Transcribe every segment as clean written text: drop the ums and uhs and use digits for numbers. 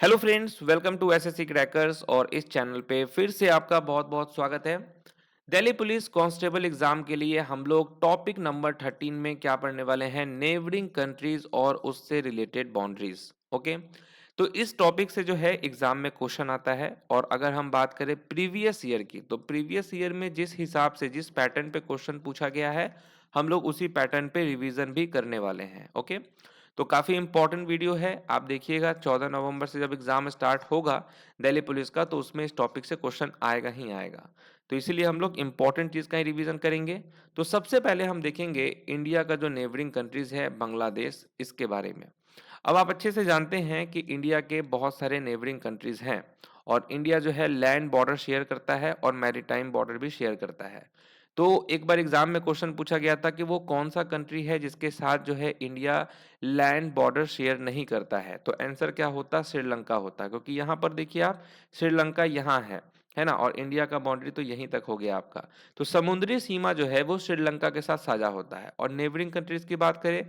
Hello friends, welcome to SSC crackers. और इस channel पे फिर से आपका बहुत बहुत स्वागत है। दिल्ली पुलिस कांस्टेबल एग्जाम के लिए हम लोग टॉपिक नंबर 13 में क्या पढ़ने वाले हैं, नेबरिंग कंट्रीज और उससे रिलेटेड बाउंड्रीज। ओके, तो इस टॉपिक से जो है एग्जाम में क्वेश्चन आता है। और अगर हम बात करें प्रीवियस ईयर की, तो प्रीवियस ईयर में जिस हिसाब से जिस पैटर्न पे क्वेश्चन पूछा गया है, हम लोग उसी पैटर्न पे रिवीजन भी करने वाले हैं। ओके, तो काफ़ी इंपॉर्टेंट वीडियो है, आप देखिएगा। 14 नवंबर से जब एग्जाम स्टार्ट होगा दिल्ली पुलिस का, तो उसमें इस टॉपिक से क्वेश्चन आएगा ही आएगा। तो इसीलिए हम लोग इंपॉर्टेंट चीज़ का ही रिवीजन करेंगे। तो सबसे पहले हम देखेंगे इंडिया का जो नेबरिंग कंट्रीज है बांग्लादेश, इसके बारे में। अब आप अच्छे से जानते हैं कि इंडिया के बहुत सारे नेबरिंग कंट्रीज हैं, और इंडिया जो है लैंड बॉर्डर शेयर करता है और मैरीटाइम बॉर्डर भी शेयर करता है। तो एक बार एग्जाम में क्वेश्चन पूछा गया था कि वो कौन सा कंट्री है जिसके साथ जो है इंडिया लैंड बॉर्डर शेयर नहीं करता है। तो आंसर क्या होता, श्रीलंका होता, क्योंकि यहाँ पर देखिए आप, श्रीलंका यहाँ है ना, और इंडिया का बाउंड्री तो यहीं तक हो गया आपका। तो समुद्री सीमा जो है वो श्रीलंका के साथ साझा होता है। और नेबरिंग कंट्रीज की बात करें,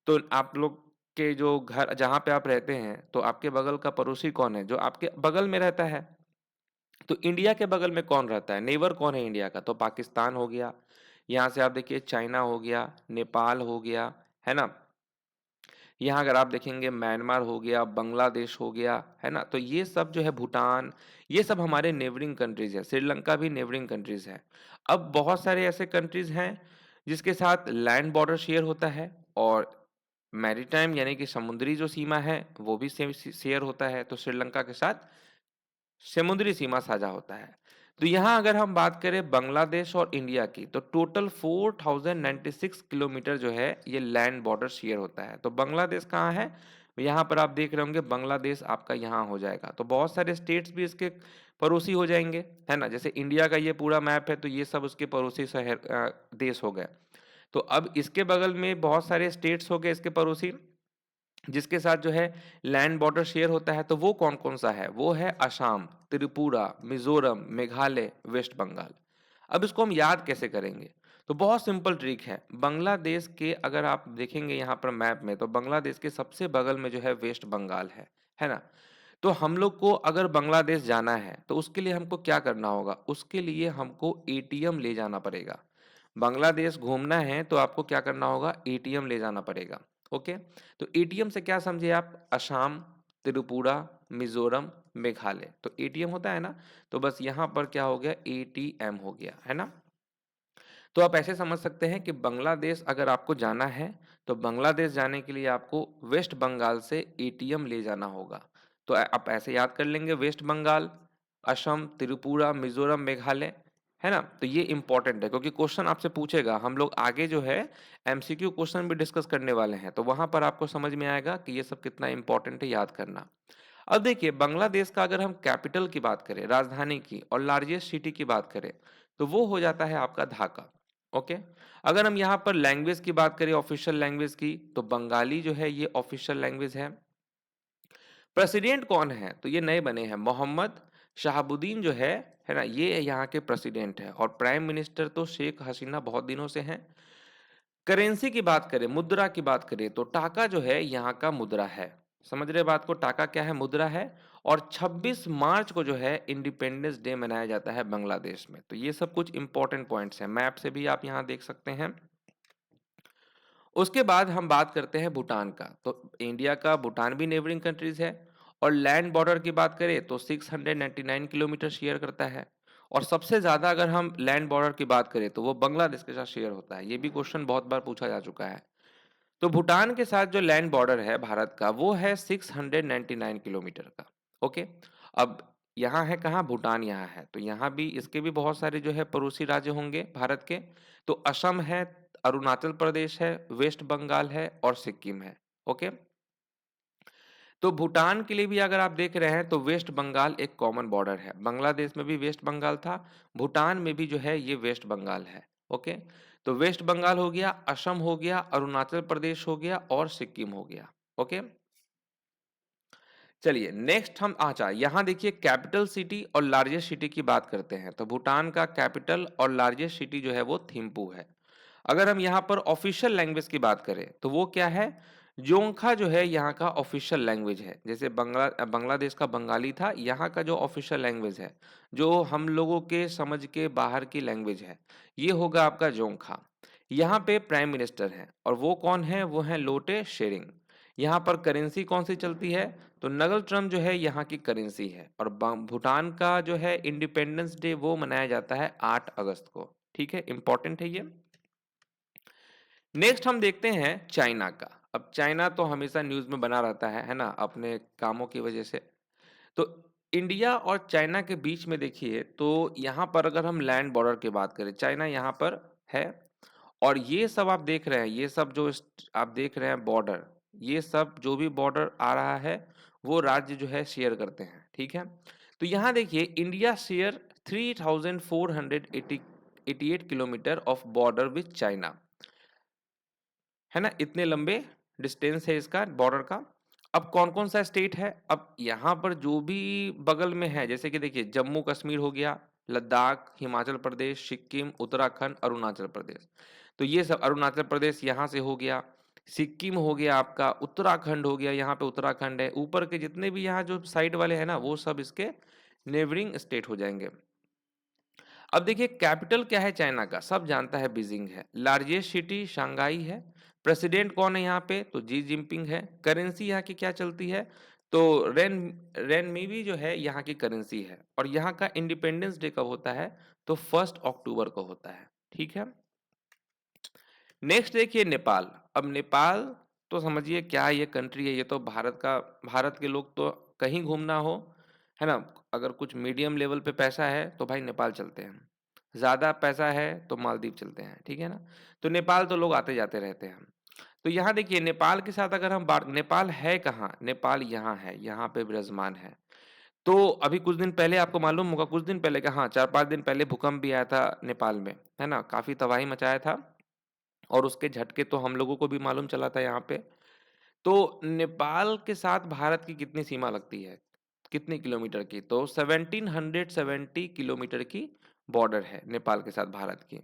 तो आप लोग के जो घर जहाँ पे आप रहते हैं, तो आपके बगल का पड़ोसी कौन है जो आपके बगल में रहता है? तो इंडिया के बगल में कौन रहता है, नेबर कौन है इंडिया का? तो पाकिस्तान हो गया। यहाँ से आप देखिए चाइना हो गया, नेपाल हो गया, है ना। यहाँ अगर आप देखेंगे म्यांमार हो गया, बांग्लादेश हो गया, है ना। तो ये सब जो है, भूटान, ये सब हमारे नेबरिंग कंट्रीज है। श्रीलंका भी नेबरिंग कंट्रीज है। अब बहुत सारे ऐसे कंट्रीज हैं जिसके साथ लैंड बॉर्डर शेयर होता है, और मैरीटाइम यानी कि समुद्री जो सीमा है वो भी शेयर होता है। तो श्रीलंका के साथ समुद्री सीमा साझा होता है। तो यहाँ अगर हम बात करें बांग्लादेश और इंडिया की, तो टोटल 4096 किलोमीटर जो है ये लैंड बॉर्डर शेयर होता है। तो बांग्लादेश कहाँ है? यहाँ पर आप देख रहे होंगे, बांग्लादेश आपका यहाँ हो जाएगा। तो बहुत सारे स्टेट्स भी इसके पड़ोसी हो जाएंगे, है ना। जैसे इंडिया का ये पूरा मैप है, तो ये सब उसके पड़ोसी शहर देश हो गए। तो अब इसके बगल में बहुत सारे स्टेट्स हो गए इसके पड़ोसी, जिसके साथ जो है लैंड बॉर्डर शेयर होता है। तो वो कौन कौन सा है? वो है असम, त्रिपुरा, मिजोरम, मेघालय, वेस्ट बंगाल। अब इसको हम याद कैसे करेंगे? तो बहुत सिंपल ट्रिक है। बांग्लादेश के अगर आप देखेंगे यहाँ पर मैप में, तो बांग्लादेश के सबसे बगल में जो है वेस्ट बंगाल है ना। तो हम लोग को अगर बांग्लादेश जाना है, तो उसके लिए हमको क्या करना होगा? उसके लिए हमको एटीएम ले जाना पड़ेगा। बांग्लादेश घूमना है तो आपको क्या करना होगा? एटीएम ले जाना पड़ेगा। ओके, तो एटीएम से क्या समझे आप? असम, त्रिपुरा, मिजोरम, मेघालय। तो एटीएम होता है ना, तो बस यहाँ पर क्या हो गया? एटीएम हो गया, है ना। तो आप ऐसे समझ सकते हैं कि बांग्लादेश अगर आपको जाना है, तो बांग्लादेश जाने के लिए आपको वेस्ट बंगाल से एटीएम ले जाना होगा। तो आप ऐसे याद कर लेंगे, वेस्ट बंगाल, असम, त्रिपुरा, मिजोरम, मेघालय, है ना। तो ये इंपॉर्टेंट है, क्योंकि क्वेश्चन आपसे पूछेगा। हम लोग आगे जो है एमसीक्यू क्वेश्चन भी डिस्कस करने वाले हैं, तो वहां पर आपको समझ में आएगा कि ये सब कितना इंपॉर्टेंट है याद करना। अब देखिए, बांग्लादेश का अगर हम कैपिटल की बात करें, राजधानी की, और लार्जेस्ट सिटी की बात करें, तो वो हो जाता है आपका ढाका। ओके, अगर हम यहाँ पर लैंग्वेज की बात करें, ऑफिशियल लैंग्वेज की, तो बंगाली जो है ये ऑफिशियल लैंग्वेज है। प्रेसिडेंट कौन है? तो ये नए बने हैं, मोहम्मद शहाबुद्दीन जो है ना, ये यहाँ के प्रेसिडेंट है। और प्राइम मिनिस्टर तो शेख हसीना बहुत दिनों से हैं। करेंसी की बात करें, मुद्रा की बात करें, तो टाका जो है यहाँ का मुद्रा है। समझ रहे बात को? टाका क्या है? मुद्रा है। और 26 मार्च को जो है इंडिपेंडेंस डे मनाया जाता है बांग्लादेश में। तो ये सब कुछ इंपॉर्टेंट पॉइंट्स हैं, मैप से भी आप यहाँ देख सकते हैं। उसके बाद हम बात करते हैं भूटान का। तो इंडिया का भूटान भी नेबरिंग कंट्रीज है। और लैंड बॉर्डर की बात करें तो 699 किलोमीटर शेयर करता है। और सबसे ज्यादा अगर हम लैंड बॉर्डर की बात करें, तो वो बांग्लादेश के साथ शेयर होता है। ये भी क्वेश्चन बहुत बार पूछा जा चुका है। तो भूटान के साथ जो लैंड बॉर्डर है भारत का, वो है 699 किलोमीटर का। ओके, अब यहाँ है कहाँ? भूटान यहाँ है। तो यहाँ भी, इसके भी बहुत सारे जो है पड़ोसी राज्य होंगे भारत के। तो असम है, अरुणाचल प्रदेश है, वेस्ट बंगाल है, और सिक्किम है। ओके, तो भूटान के लिए भी अगर आप देख रहे हैं, तो वेस्ट बंगाल एक कॉमन बॉर्डर है। बांग्लादेश में भी वेस्ट बंगाल था, भूटान में भी जो है ये वेस्ट बंगाल है। ओके, तो वेस्ट बंगाल हो गया, असम हो गया, अरुणाचल प्रदेश हो गया, और सिक्किम हो गया। ओके, चलिए नेक्स्ट हम अच्छा, यहाँ देखिए कैपिटल सिटी और लार्जेस्ट सिटी की बात करते हैं। तो भूटान का कैपिटल और लार्जेस्ट सिटी जो है वो थिम्पू है। अगर हम यहाँ पर ऑफिशियल लैंग्वेज की बात करें, तो वो क्या है? जोंगखा जो है यहाँ का ऑफिशियल लैंग्वेज है। जैसे बांग्लादेश का बंगाली था, यहाँ का जो ऑफिशियल लैंग्वेज है, जो हम लोगों के समझ के बाहर की लैंग्वेज है, ये होगा आपका जोंगखा। यहाँ पे प्राइम मिनिस्टर हैं और वो कौन है? वो हैं लोटे शेरिंग। यहाँ पर करेंसी कौन सी चलती है? तो नगल ट्रम जो है यहाँ की करेंसी है। और भूटान का जो है इंडिपेंडेंस डे वो मनाया जाता है 8 अगस्त को। ठीक है, इंपॉर्टेंट है ये। नेक्स्ट हम देखते हैं चाइना का। अब चाइना तो हमेशा न्यूज़ में बना रहता है ना? अपने कामों की वजह से। तो इंडिया और चाइना के बीच में देखिए, तो यहाँ पर अगर हम लैंड बॉर्डर की बात करें, चाइना यहाँ पर है। और ये सब आप देख रहे हैं, ये सब जो आप देख रहे हैं बॉर्डर, ये सब जो भी बॉर्डर आ रहा है, वो राज्य जो है शेयर करते हैं। ठीक है, तो यहाँ देखिए India share 3488 kilometre of border with China, है ना? इतने लंबे डिस्टेंस है इसका बॉर्डर का। अब कौन-कौन सा स्टेट है? अब यहाँ पर जो भी बगल में है, जैसे कि देखिए जम्मू कश्मीर हो गया, लद्दाख, हिमाचल प्रदेश, सिक्किम, उत्तराखंड, अरुणाचल प्रदेश। तो ये सब अरुणाचल प्रदेश यहाँ से हो गया, सिक्किम हो गया आपका, उत्तराखंड हो गया, यहाँ पे उत्तराखंड है। ऊपर के जितने भी यहाँ जो साइड वाले हैं ना, वो सब इसके नेबरिंग स्टेट हो जाएंगे। अब देखिए कैपिटल क्या है चाइना का? सब जानता है बीजिंग है। लार्जेस्ट सिटी शंघाई है। प्रेसिडेंट कौन है यहाँ पे? तो जी जिनपिंग है। करेंसी यहाँ की क्या चलती है? तो रेनमीबी जो है यहाँ की करेंसी है। और यहाँ का इंडिपेंडेंस डे कब होता है? तो 1 अक्टूबर को होता है। ठीक है, नेक्स्ट देखिए नेपाल। अब नेपाल तो समझिए क्या ये कंट्री है, ये तो भारत के लोग तो कहीं घूमना हो, है ना? अगर कुछ मीडियम लेवल पे पैसा है तो भाई नेपाल चलते हैं, ज़्यादा पैसा है तो मालदीव चलते हैं। ठीक है ना? तो नेपाल तो लोग आते जाते रहते हैं। तो यहाँ देखिए नेपाल के साथ अगर हम बात, नेपाल है कहाँ? नेपाल यहाँ है, यहाँ पे विराजमान है। तो अभी कुछ दिन पहले आपको मालूम होगा, कुछ दिन पहले क्या, हाँ 4-5 दिन पहले भूकंप भी आया था नेपाल में, है ना? काफ़ी तबाही मचाया था और उसके झटके तो हम लोगों को भी मालूम चला था यहाँ पे। तो नेपाल के साथ भारत की कितनी सीमा लगती है? कितने किलोमीटर की? तो 1770 किलोमीटर की बॉर्डर है नेपाल के साथ भारत की।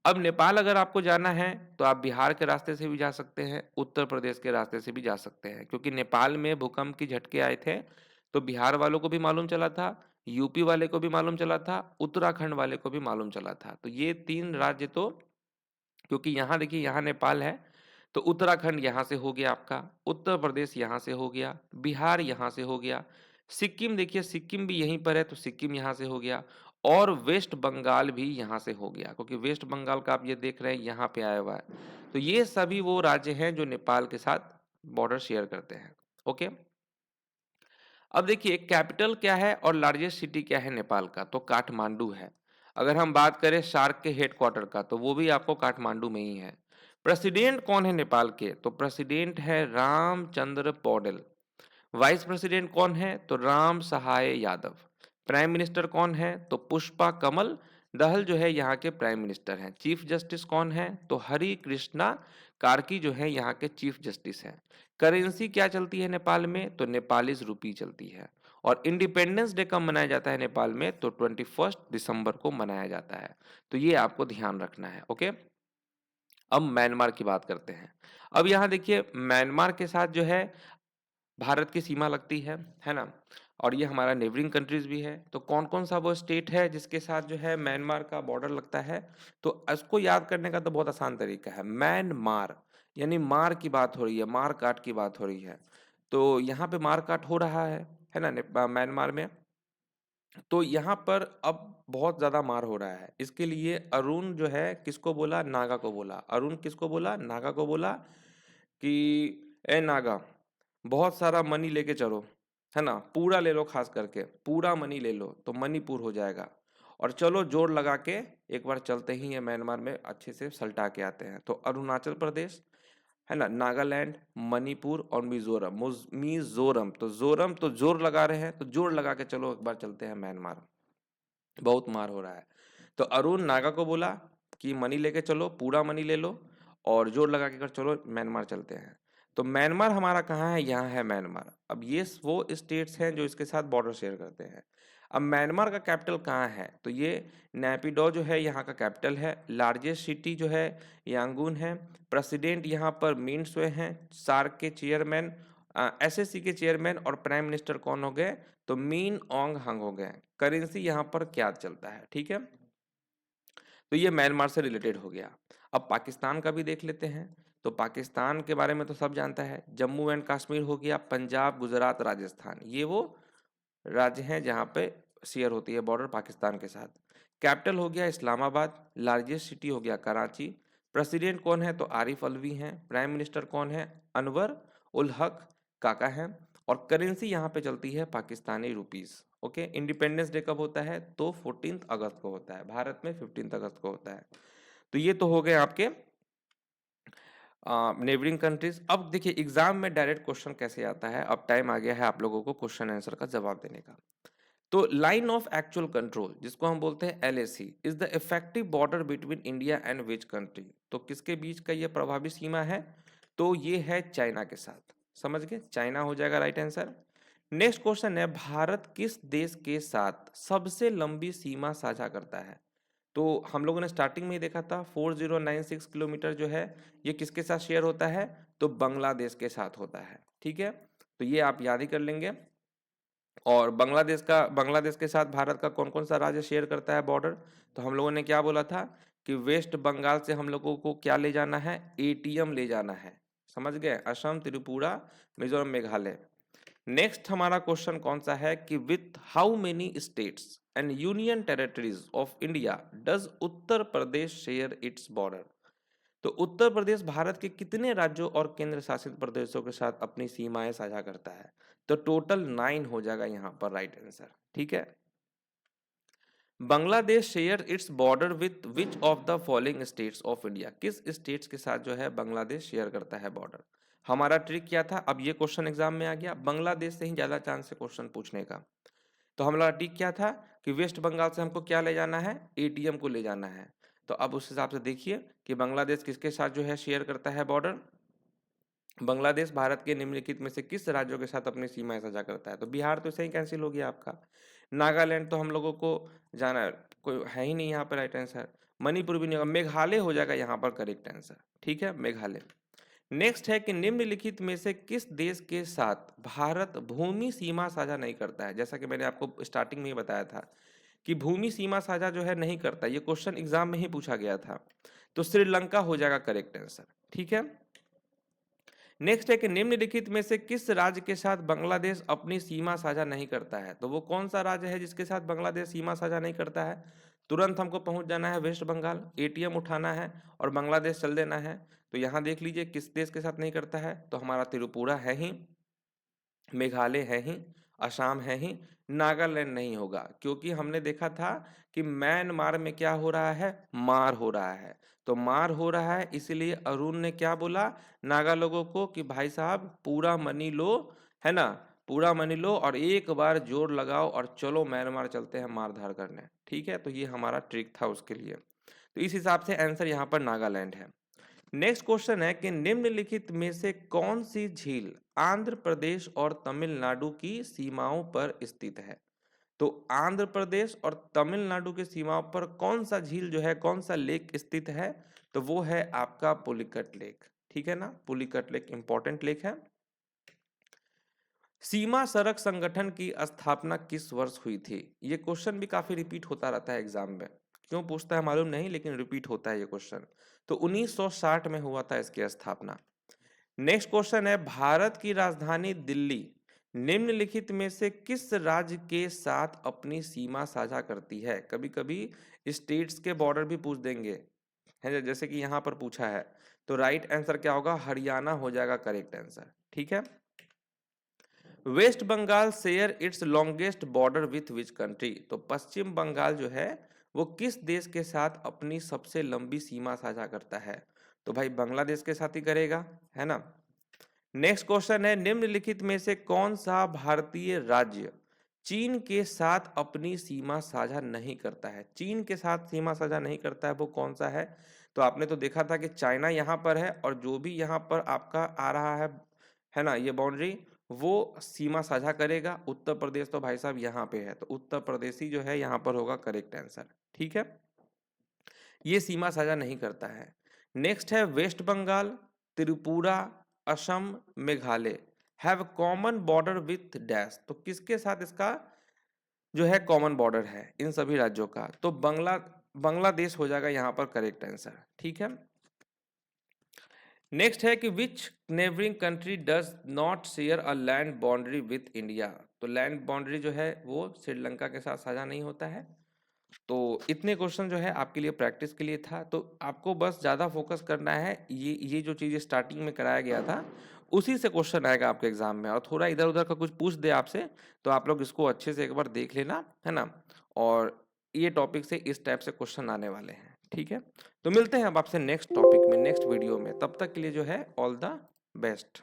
अब नेपाल अगर आपको जाना है तो आप बिहार के रास्ते से भी जा सकते हैं, उत्तर प्रदेश के रास्ते से भी जा सकते हैं, क्योंकि नेपाल में भूकंप के झटके आए थे तो बिहार वालों को भी मालूम चला था, यूपी वाले को भी मालूम चला था, उत्तराखंड वाले को भी मालूम चला था। तो ये 3 राज्य तो, क्योंकि यहाँ देखिए यहाँ नेपाल है, तो उत्तराखंड यहाँ से हो गया आपका, उत्तर प्रदेश यहाँ से हो गया, बिहार यहाँ से हो गया, सिक्किम देखिए सिक्किम भी यहीं पर है तो सिक्किम यहाँ से हो गया, और वेस्ट बंगाल भी यहाँ से हो गया, क्योंकि वेस्ट बंगाल का आप ये देख रहे हैं यहाँ पे आया हुआ है। तो ये सभी वो राज्य हैं जो नेपाल के साथ बॉर्डर शेयर करते हैं। ओके, अब देखिए कैपिटल क्या है और लार्जेस्ट सिटी क्या है नेपाल का? तो काठमांडू है। अगर हम बात करें सार्क के हेडक्वार्टर का, तो वो भी आपको काठमांडू में ही है। प्रेसिडेंट कौन है नेपाल के? तो प्रेसिडेंट है रामचंद्र पौडेल। वाइस प्रेसिडेंट कौन है? तो राम सहाय यादव। प्राइम मिनिस्टर कौन है? तो पुष्पा कमल दहल जो है यहाँ के प्राइम मिनिस्टर हैं। चीफ जस्टिस कौन है? तो हरि कृष्णा कार्की जो है यहाँ के चीफ जस्टिस हैं। करेंसी क्या चलती है नेपाल में? तो नेपालीज रुपी चलती है। और इंडिपेंडेंस डे कब मनाया जाता है नेपाल में? तो 21 दिसंबर को मनाया जाता है। तो ये आपको ध्यान रखना है। ओके, अब म्यांमार की बात करते हैं। अब यहाँ देखिए म्यांमार के साथ जो है भारत की सीमा लगती है ना? और ये हमारा नेबरिंग कंट्रीज भी है। तो कौन-कौन सा वो स्टेट है जिसके साथ जो है म्यांमार का बॉर्डर लगता है? तो इसको याद करने का तो बहुत आसान तरीका है, म्यांमार, यानी मार की बात हो रही है, मार काट की बात हो रही है। तो यहाँ पे मार काट हो रहा है ना म्यांमार में। तो यहाँ पर अब बहुत ज़्यादा मार हो रहा है। इसके लिए अरुण जो है किसको बोला? नागा को बोला। अरुण किसको बोला? नागा को बोला कि ए नागा, बहुत सारा मनी लेके चलो, है ना? पूरा ले लो, खास करके पूरा मनी ले लो तो मणिपुर हो जाएगा। और चलो जोर लगा के एक बार चलते ही हैं म्यांमार में, अच्छे से सल्टा के आते हैं। तो अरुणाचल प्रदेश, है ना, नागालैंड, मणिपुर और मिजोरम। मिजोरम तो जोरम तो जोर लगा रहे हैं, तो जोर लगा के चलो एक बार चलते हैं म्यांमार, बहुत मार हो रहा है। तो अरुण नागा को बोला कि मनी लेके चलो, पूरा मनी ले लो और जोर लगा के कर चलो म्यांमार चलते हैं। तो म्यांमार हमारा कहाँ है? यहाँ है म्यांमार। अब ये वो स्टेट्स हैं जो इसके साथ बॉर्डर शेयर करते हैं। अब म्यांमार का कैपिटल कहाँ है? तो ये नैपिडो जो है यहाँ का कैपिटल है। लार्जेस्ट सिटी जो है यांगून है। प्रेसिडेंट यहाँ पर मिन स्वे हैं। सार्क के चेयरमैन, एसएससी के चेयरमैन और प्राइम मिनिस्टर कौन हो गए? तो मीन ओंग हंग हो गए। करेंसी यहाँ पर क्या चलता है, ठीक है। तो ये म्यांमार से रिलेटेड हो गया। अब पाकिस्तान का भी देख लेते हैं। तो पाकिस्तान के बारे में तो सब जानता है, जम्मू एंड कश्मीर हो गया, पंजाब, गुजरात, राजस्थान, ये वो राज्य हैं जहाँ पे शेयर होती है बॉर्डर पाकिस्तान के साथ। कैपिटल हो गया इस्लामाबाद। लार्जेस्ट सिटी हो गया कराची। प्रेसिडेंट कौन है? तो आरिफ अलवी हैं। प्राइम मिनिस्टर कौन है? अनवर उल हक काका हैं। और करेंसी यहाँ पे चलती है Pakistani rupees. Okay, independence day कब होता है? तो 14 अगस्त को होता है। भारत में 15 अगस्त को होता है। तो ये तो हो गए आपके नेबरिंग कंट्रीज। अब देखिए एग्जाम में डायरेक्ट क्वेश्चन कैसे आता है। अब टाइम आ गया है आप लोगों को क्वेश्चन आंसर का जवाब देने का। तो लाइन ऑफ एक्चुअल कंट्रोल, जिसको हम बोलते हैं LAC, is the effective border between India and which country? तो किसके बीच का ये प्रभावी सीमा है? तो ये है चाइना के साथ। समझ गए, चाइना हो जाएगा राइट आंसर। नेक्स्ट क्वेश्चन है, भारत किस देश के साथ सबसे लंबी सीमा साझा करता है? तो हम लोगों ने स्टार्टिंग में ही देखा था 4096 किलोमीटर जो है ये किसके साथ शेयर होता है? तो बांग्लादेश के साथ होता है, ठीक है। तो ये आप याद ही कर लेंगे। और बांग्लादेश के साथ भारत का कौन कौन सा राज्य शेयर करता है बॉर्डर? तो हम लोगों ने क्या बोला था कि वेस्ट बंगाल से हम लोगों को क्या ले जाना है? एटीएम ले जाना है। समझ गए, असम, त्रिपुरा, मिजोरम, मेघालय। नेक्स्ट हमारा क्वेश्चन कौन सा है कि with how many states and union territories of India does Uttar Pradesh share its border? तो उत्तर प्रदेश भारत के कितने राज्यों और केंद्र शासित प्रदेशों के साथ अपनी सीमाएं साझा करता है? तो टोटल 9 हो जाएगा यहाँ पर राइट आंसर, ठीक है। Bangladesh share its border with which of the following states of India? किस स्टेट्स के साथ जो है बांग्लादेश शेयर करता है बॉर्डर? हमारा ट्रिक क्या था? अब ये क्वेश्चन एग्जाम में आ गया, बांग्लादेश से ही ज्यादा चांस है क्वेश्चन पूछने का। तो हमारा ट्रिक क्या था कि वेस्ट बंगाल से हमको क्या ले जाना है? एटीएम को ले जाना है। तो अब उस हिसाब से देखिए कि बांग्लादेश किसके साथ जो है शेयर करता है बॉर्डर? बांग्लादेश भारत के निम्नलिखित में से किस राज्यों के साथ अपनी सीमाएं साझा करता है? तो बिहार तो सही कैंसिल हो गया आपका। नागालैंड तो हम लोगों को जाना है, कोई है ही नहीं यहाँ पर राइट आंसर। मणिपुर भी नहीं होगा, मेघालय हो जाएगा यहाँ पर करेक्ट आंसर, ठीक है, मेघालय। नेक्स्ट है कि निम्नलिखित में से किस देश के साथ भारत भूमि सीमा साझा नहीं करता है? जैसा कि मैंने आपको स्टार्टिंग में ही बताया था कि भूमि सीमा साझा जो है नहीं करता, ये क्वेश्चन एग्जाम में ही पूछा गया था। तो श्रीलंका हो जाएगा करेक्ट आंसर, ठीक है। नेक्स्ट है कि निम्नलिखित में से किस राज्य के साथ बांग्लादेश अपनी सीमा साझा नहीं करता है? तो वो कौन सा राज्य है जिसके साथ बांग्लादेश सीमा साझा नहीं करता है? तुरंत हमको पहुंच जाना है वेस्ट बंगाल, एटीएम उठाना है और बांग्लादेश चल देना है। तो यहाँ देख लीजिए किस देश के साथ नहीं करता है। तो हमारा त्रिपुरा है ही, मेघालय है ही, असम है ही, नागालैंड नहीं होगा, क्योंकि हमने देखा था कि म्यांमार में क्या हो रहा है? मार हो रहा है। तो मार हो रहा है, इसलिए अरुण ने क्या बोला नागा लोगों को कि भाई साहब पूरा मनी लो, है ना, पूरा मनी लो और एक बार जोर लगाओ और चलो म्यांमार चलते हैं मार धार करने, ठीक है। तो ये हमारा ट्रिक था उसके लिए। तो इस हिसाब से आंसर यहाँ पर नागालैंड है। नेक्स्ट क्वेश्चन है कि निम्नलिखित में से कौन सी झील आंध्र प्रदेश और तमिलनाडु की सीमाओं पर स्थित है? तो आंध्र प्रदेश और तमिलनाडु की सीमाओं पर कौन सा झील जो है, कौन सा लेक स्थित है? तो वो है आपका पुलिकट लेक, ठीक है ना। पुलिकट लेक इंपॉर्टेंट लेक है। सीमा सड़क संगठन की स्थापना किस वर्ष हुई थी? ये क्वेश्चन भी काफी रिपीट होता रहता है एग्जाम में, क्यों पूछता है मालूम नहीं, लेकिन रिपीट होता है ये क्वेश्चन। तो 1960 में हुआ था इसकी स्थापना। नेक्स्ट क्वेश्चन है, भारत की राजधानी दिल्ली निम्नलिखित में से किस राज्य के साथ अपनी सीमा साझा करती है? कभी कभी स्टेट्स के बॉर्डर भी पूछ देंगे, है जैसे कि यहाँ पर पूछा है। तो राइट आंसर क्या होगा? हरियाणा हो जाएगा करेक्ट आंसर, ठीक है। West Bengal share its longest border with which country? तो पश्चिम बंगाल जो है वो किस देश के साथ अपनी सबसे लंबी सीमा साझा करता है? तो भाई बांग्लादेश के साथ ही करेगा, है ना। नेक्स्ट क्वेश्चन है, निम्नलिखित में से कौन सा भारतीय राज्य चीन के साथ अपनी सीमा साझा नहीं करता है? चीन के साथ सीमा साझा नहीं करता है वो कौन सा है? तो आपने तो देखा था कि चाइना यहाँ पर है और जो भी यहाँ पर आपका आ रहा है ना, ये बाउंड्री वो सीमा साझा करेगा। उत्तर प्रदेश तो भाई साहब यहाँ पे है, तो उत्तर प्रदेश ही जो है यहाँ पर होगा करेक्ट आंसर। ठीक है, ये सीमा साझा नहीं करता है। नेक्स्ट है West Bengal, Tripura, Assam, Meghalaya have common border with dash. तो किसके साथ इसका जो है कॉमन बॉर्डर है इन सभी राज्यों का? तो बांग्लादेश हो जाएगा यहाँ पर करेक्ट आंसर। ठीक है, नेक्स्ट है कि विच neighbouring country does not share a land boundary with India. तो लैंड बाउंड्री जो है वो श्रीलंका के साथ साझा नहीं होता है। तो इतने क्वेश्चन जो है आपके लिए प्रैक्टिस के लिए था। तो आपको बस ज़्यादा फोकस करना है, ये जो चीज़ स्टार्टिंग में कराया गया था उसी से क्वेश्चन आएगा आपके एग्जाम में। और थोड़ा इधर उधर का कुछ पूछ दे आपसे तो आप लोग इसको अच्छे से एक बार देख लेना, है ना। और ये टॉपिक से इस टाइप से क्वेश्चन आने वाले हैं। ठीक है, तो मिलते हैं अब आपसे नेक्स्ट टॉपिक में, नेक्स्ट वीडियो में। तब तक के लिए जो है ऑल द बेस्ट।